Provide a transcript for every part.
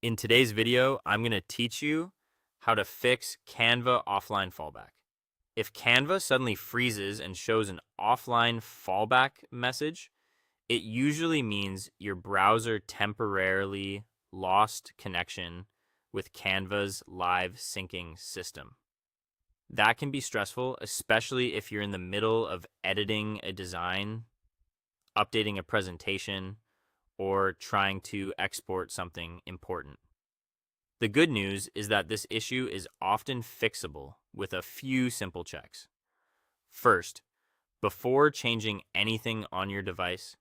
In today's video, I'm going to teach you how to fix Canva offline fallback. If Canva suddenly freezes and shows an offline fallback message, it usually means your browser temporarily lost connection with Canva's live syncing system. That can be stressful, especially if you're in the middle of editing a design, updating a presentation, or trying to export something important. The good news is that this issue is often fixable with a few simple checks. First, before changing anything on your device,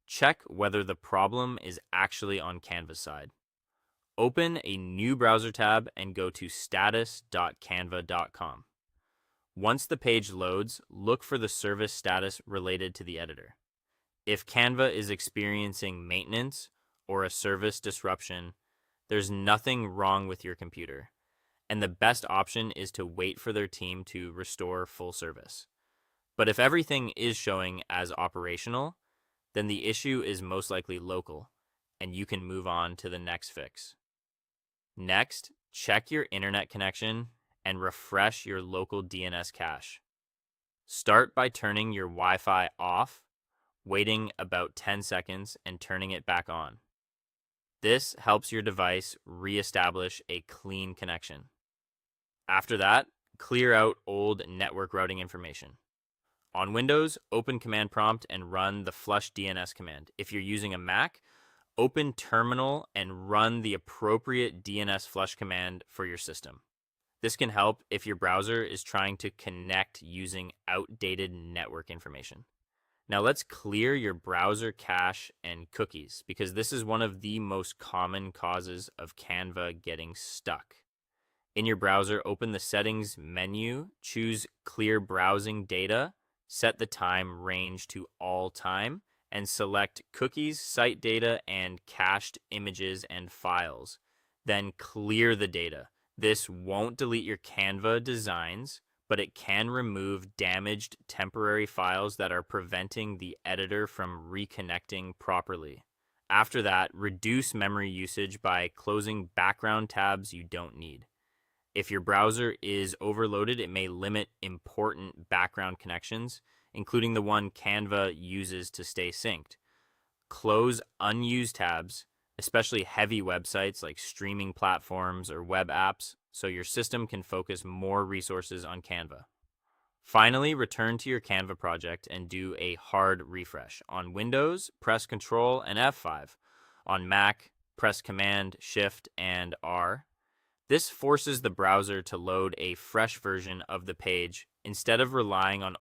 check whether the problem is actually on Canva's side. Open a new browser tab and go to status.canva.com. Once the page loads, look for the service status related to the editor. If Canva is experiencing maintenance or a service disruption, there's nothing wrong with your computer, and the best option is to wait for their team to restore full service. But if everything is showing as operational, then the issue is most likely local, and you can move on to the next fix. Next, check your internet connection and refresh your local DNS cache. Start by turning your Wi-Fi off, waiting about 10 seconds, and turning it back on. This helps your device reestablish a clean connection. After that, clear out old network routing information. On Windows, open Command Prompt and run the flush DNS command. If you're using a Mac, open Terminal and run the appropriate DNS flush command for your system. This can help if your browser is trying to connect using outdated network information. Now let's clear your browser cache and cookies, because this is one of the most common causes of Canva getting stuck. In your browser, open the Settings menu, choose Clear Browsing Data, set the time range to all time, and select Cookies, Site Data, and Cached Images and Files. Then clear the data. This won't delete your Canva designs, but it can remove damaged temporary files that are preventing the editor from reconnecting properly. After that, reduce memory usage by closing background tabs you don't need. If your browser is overloaded, it may limit important background connections, including the one Canva uses to stay synced. Close unused tabs, especially heavy websites like streaming platforms or web apps, so your system can focus more resources on Canva. Finally, return to your Canva project and do a hard refresh. On Windows, press Ctrl and F5. On Mac, press Command, Shift, and R. This forces the browser to load a fresh version of the page instead of relying on